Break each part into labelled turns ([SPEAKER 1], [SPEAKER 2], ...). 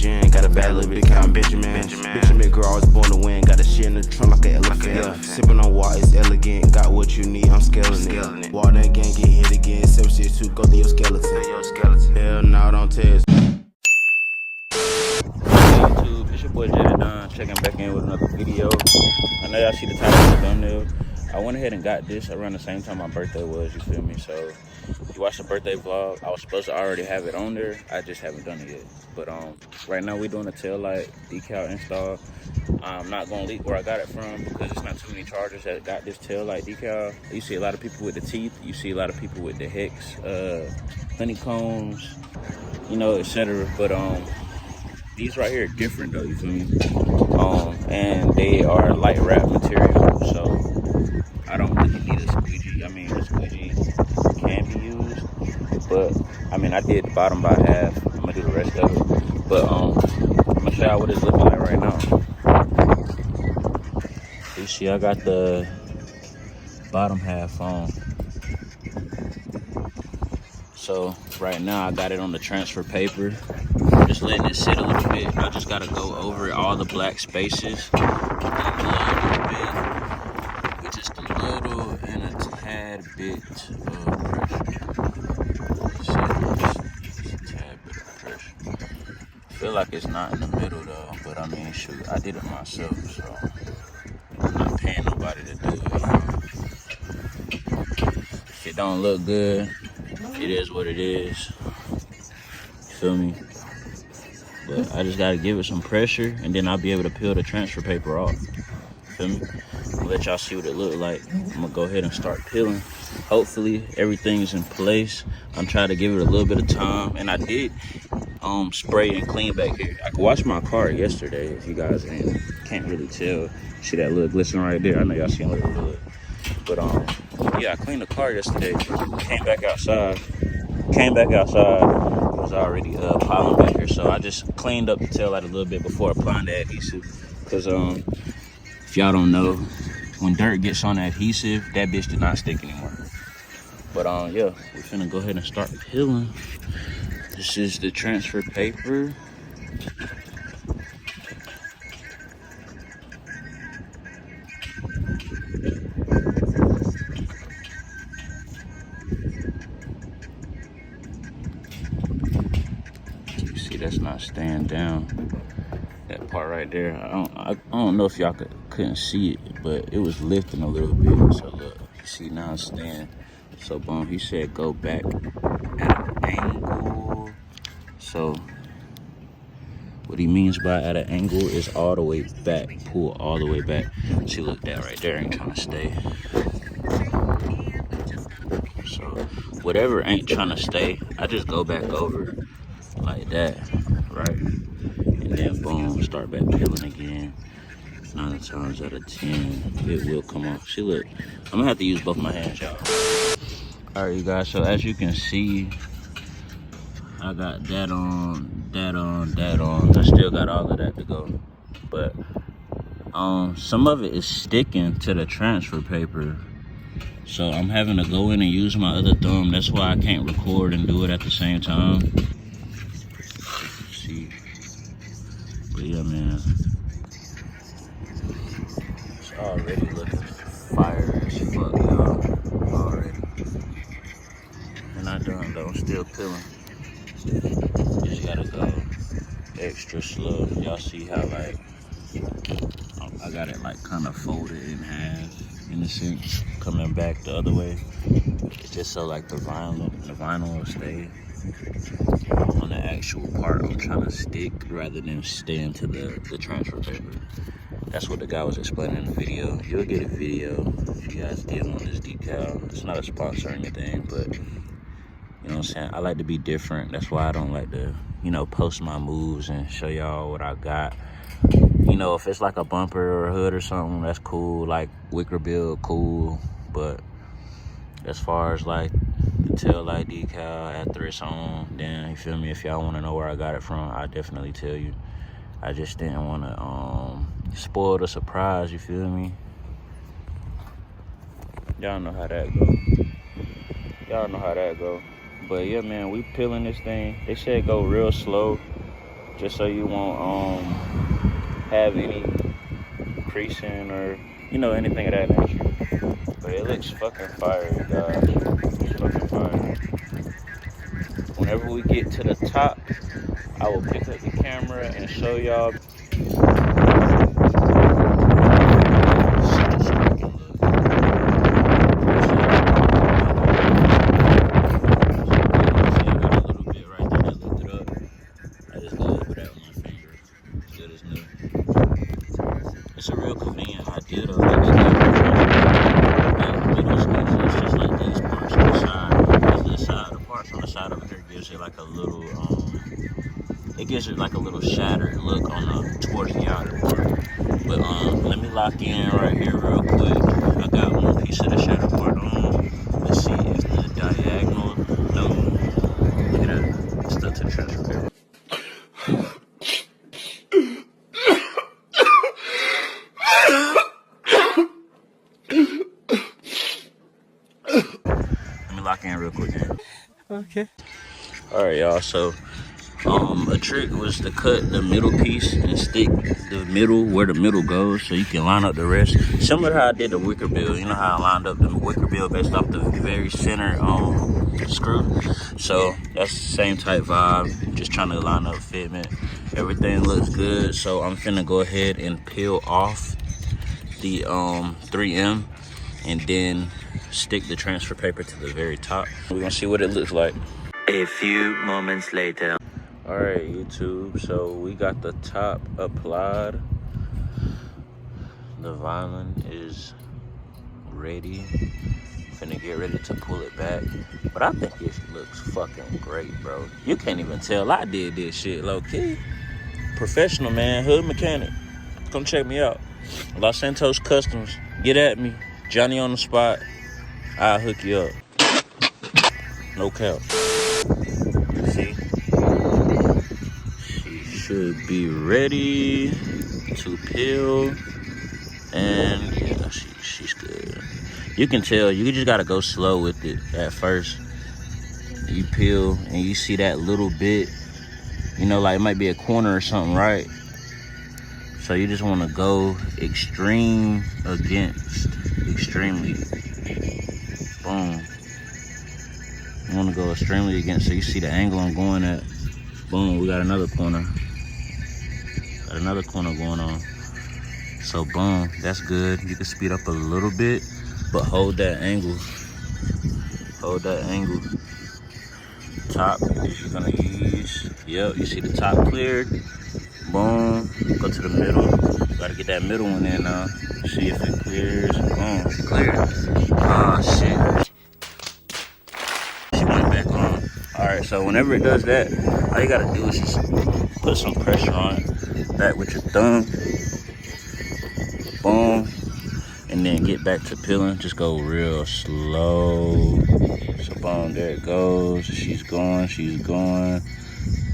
[SPEAKER 1] gin. Got a bad little bit count Benjamin girl always born to win. Got a shit in the trunk like an elephant. Yeah, sipping on water is elegant. Got what you need, I'm scaling it. Water again, get hit again. 762, go through your skeleton. Hell no, don't test.
[SPEAKER 2] YouTube, it's your boy Jada Don, checking back in with another video. I know y'all see the title of the thumbnail. I went ahead and got this around the same time my birthday was, you feel me? So if you watch the birthday vlog, I was supposed to already have it on there. I just haven't done it yet. But right now we're doing a taillight decal install. I'm not gonna leak where I got it from because it's not too many chargers that got this taillight decal. You see a lot of people with the teeth, you see a lot of people with the hex, honeycombs, you know, etc. But these right here are different though, you feel me? And they are light wrap material, so I don't really need a squeegee. I mean, a squeegee can be used, but I mean, I did the bottom by half. I'm gonna do the rest of it, but I'm gonna show you what it's looking like right now. You see, I got the bottom half on. So right now I got it on the transfer paper. Just letting it sit a little bit. I just gotta go over all the black spaces with just a little and a tad bit of pressure. Just a tad bit of pressure. I feel like it's not in the middle though, but I mean, shoot, I did it myself, so I'm not paying nobody to do it. If it don't look good, it is what it is. You feel me? But I just gotta give it some pressure and then I'll be able to peel the transfer paper off. Feel me? I'll let y'all see what it look like. I'm gonna go ahead and start peeling. Hopefully everything's in place. I'm trying to give it a little bit of time. And I did spray and clean back here. I could wash my car yesterday if you guys can't really tell. See that little glisten right there? I know y'all seen a little bit. But yeah, I cleaned the car yesterday. Came back outside. It was already piling back here, so I just cleaned up the taillight a little bit before applying the adhesive. Cause if y'all don't know, when dirt gets on the adhesive, that bitch did not stick anymore. But yeah, we're finna go ahead and start peeling. This is the transfer paper. That's not staying down. That part right there, I don't know if y'all couldn't see it, but it was lifting a little bit. So look, you see now it's staying. So boom, he said go back at an angle. So what he means by at an angle is all the way back, pull all the way back. See, look, that right there ain't trying to stay. So whatever ain't trying to stay, I just go back over like that, right? And then boom, start back peeling again. 9 times out of 10, it will come off. See, look, I'm gonna have to use both my hands, y'all. All right, you guys, so as you can see, I got that on, that on, that on. I still got all of that to go. But some of it is sticking to the transfer paper. So I'm having to go in and use my other thumb. That's why I can't record and do it at the same time. But yeah, man, it's already looking fire as fuck, y'all. Already. And not done though, I'm still peeling. Just gotta go extra slow. Y'all see how like I got it like kind of folded in half in a sense, coming back the other way. It's just so like the vinyl will stay on the actual part I'm trying to stick rather than stay into the transfer paper. That's what the guy was explaining in the video. You'll get a video if you guys get on this decal. It's not a sponsor or anything, but you know what I'm saying? I like to be different. That's why I don't like to, you know, post my moves and show y'all what I got. You know, if it's like a bumper or a hood or something, that's cool. Like wicker build, cool. But as far as like the taillight decal after it's on, then you feel me, if y'all want to know where I got it from, I definitely tell you. I just didn't want to spoil the surprise, you feel me? Y'all know how that go. But yeah, man, we peeling this thing. They said go real slow just so you won't have any creasing or anything of that nature. But it looks fucking fire, you guys. It's fucking fire. Whenever we get to the top, I will pick up the camera and show y'all. It's a real convenient idea though. Like middle sketch, it's just like these parts on the side. The parts on the side over here gives it like a little it gives it like a little shattered look on towards the outer part. But let me lock in right here real quick. I got one piece of the shattered part on. Let's see if the diagonal. No, look at that. It's stuck to the transfer paper. Lock in real quick, man. Okay. All right, y'all. So, a trick was to cut the middle piece and stick the middle where the middle goes, so you can line up the rest. Similar to how I did the wicker bill. You know how I lined up the wicker bill based off the very center screw. So that's the same type vibe. Just trying to line up fitment. Everything looks good. So I'm finna go ahead and peel off the 3M and then stick the transfer paper to the very top. We're gonna see what it looks like.
[SPEAKER 3] A few moments later.
[SPEAKER 2] All right, YouTube, so we got the top applied. The violin is ready. Finna get ready to pull it back. But I think it looks fucking great, bro. You can't even tell I did this shit low-key. Professional, man, hood mechanic. Come check me out. Los Santos Customs, get at me. Johnny on the spot. I'll hook you up. No cap. See? She should be ready to peel. And yeah, she's good. You can tell, you just gotta go slow with it at first. You peel and you see that little bit, like it might be a corner or something, right? So you just wanna go extremely. Boom. You want to go extremely against, so you see the angle I'm going at. Boom, we got another corner. Got another corner going on. So boom, that's good. You can speed up a little bit, but hold that angle. Hold that angle. Top you're gonna use. Yep, you see the top cleared. Boom, go to the middle. Gotta get that middle one in now. See if it clears. Boom, it cleared. Oh shit. She went back on. Alright, so whenever it does that, all you gotta do is just put some pressure on it. Back with your thumb. Boom. And then get back to peeling. Just go real slow. So boom, there it goes. She's going.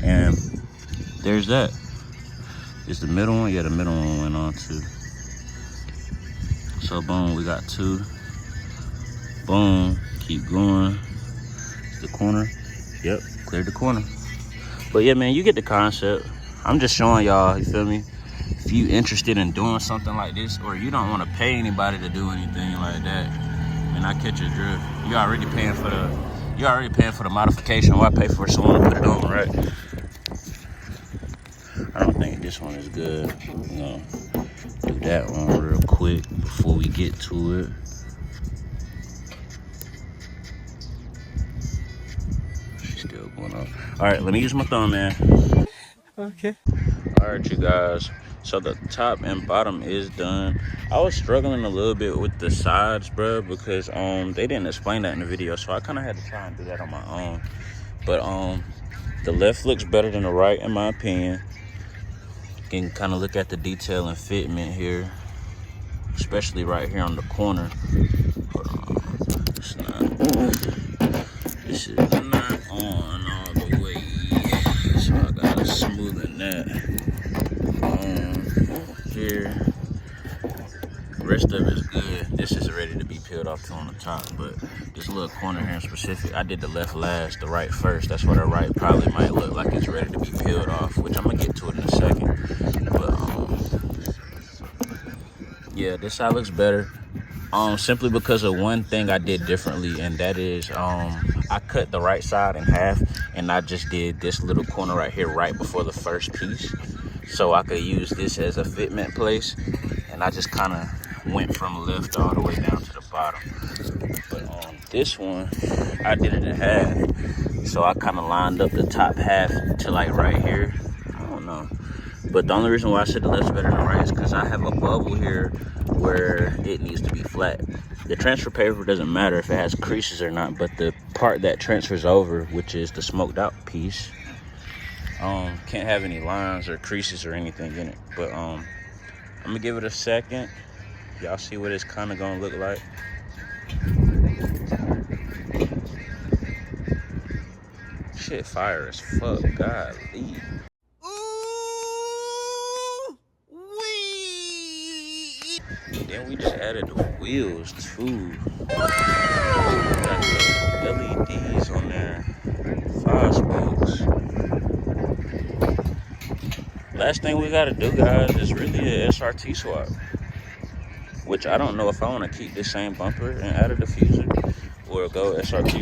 [SPEAKER 2] And there's that. Is the middle one? Yeah, the middle one went on too. So boom, we got two. Boom, keep going. It's the corner. Yep, cleared the corner. But yeah, man, you get the concept. I'm just showing y'all, you feel me? If you interested in doing something like this, or you don't want to pay anybody to do anything like that, and I catch your drift. You already paying for the modification. Why pay for someone to put it on, right? I don't think this one is good. You know, do that one real quick before we get to it. She's still going on. All right, let me use my thumb, man. Okay. All right, you guys. So the top and bottom is done. I was struggling a little bit with the sides, bro, because they didn't explain that in the video, so I kind of had to try and do that on my own. But the left looks better than the right, in my opinion. You can kind of look at the detail and fitment here, especially right here on the corner. Hold on, this is not on all the way, so I gotta smoothen that. Here, the rest of it is good. This is ready to be peeled peeled off too on the top, but this little corner here in specific, I did the left last, the right first. That's why the right probably might look like it's ready to be peeled off, which I'm gonna get to it in a second. But yeah, this side looks better. Simply because of one thing I did differently, and that is I cut the right side in half, and I just did this little corner right here right before the first piece, so I could use this as a fitment place. And I just kind of went from left all the way down to the bottom. But on this one, I did it in half, so I kind of lined up the top half to like right here. I don't know, but the only reason why I said the left's better than the right is because I have a bubble here where it needs to be flat. The transfer paper doesn't matter if it has creases or not, but the part that transfers over, which is the smoked out piece, can't have any lines or creases or anything in it. But I'm gonna give it a second. Y'all see what it's kind of gonna look like. Shit fire as fuck, golly. Then we just added the wheels too. Got the LEDs on there, 5 spokes. Last thing we gotta do, guys, is really a SRT swap. Which I don't know if I wanna keep this same bumper and add a diffuser or go SRT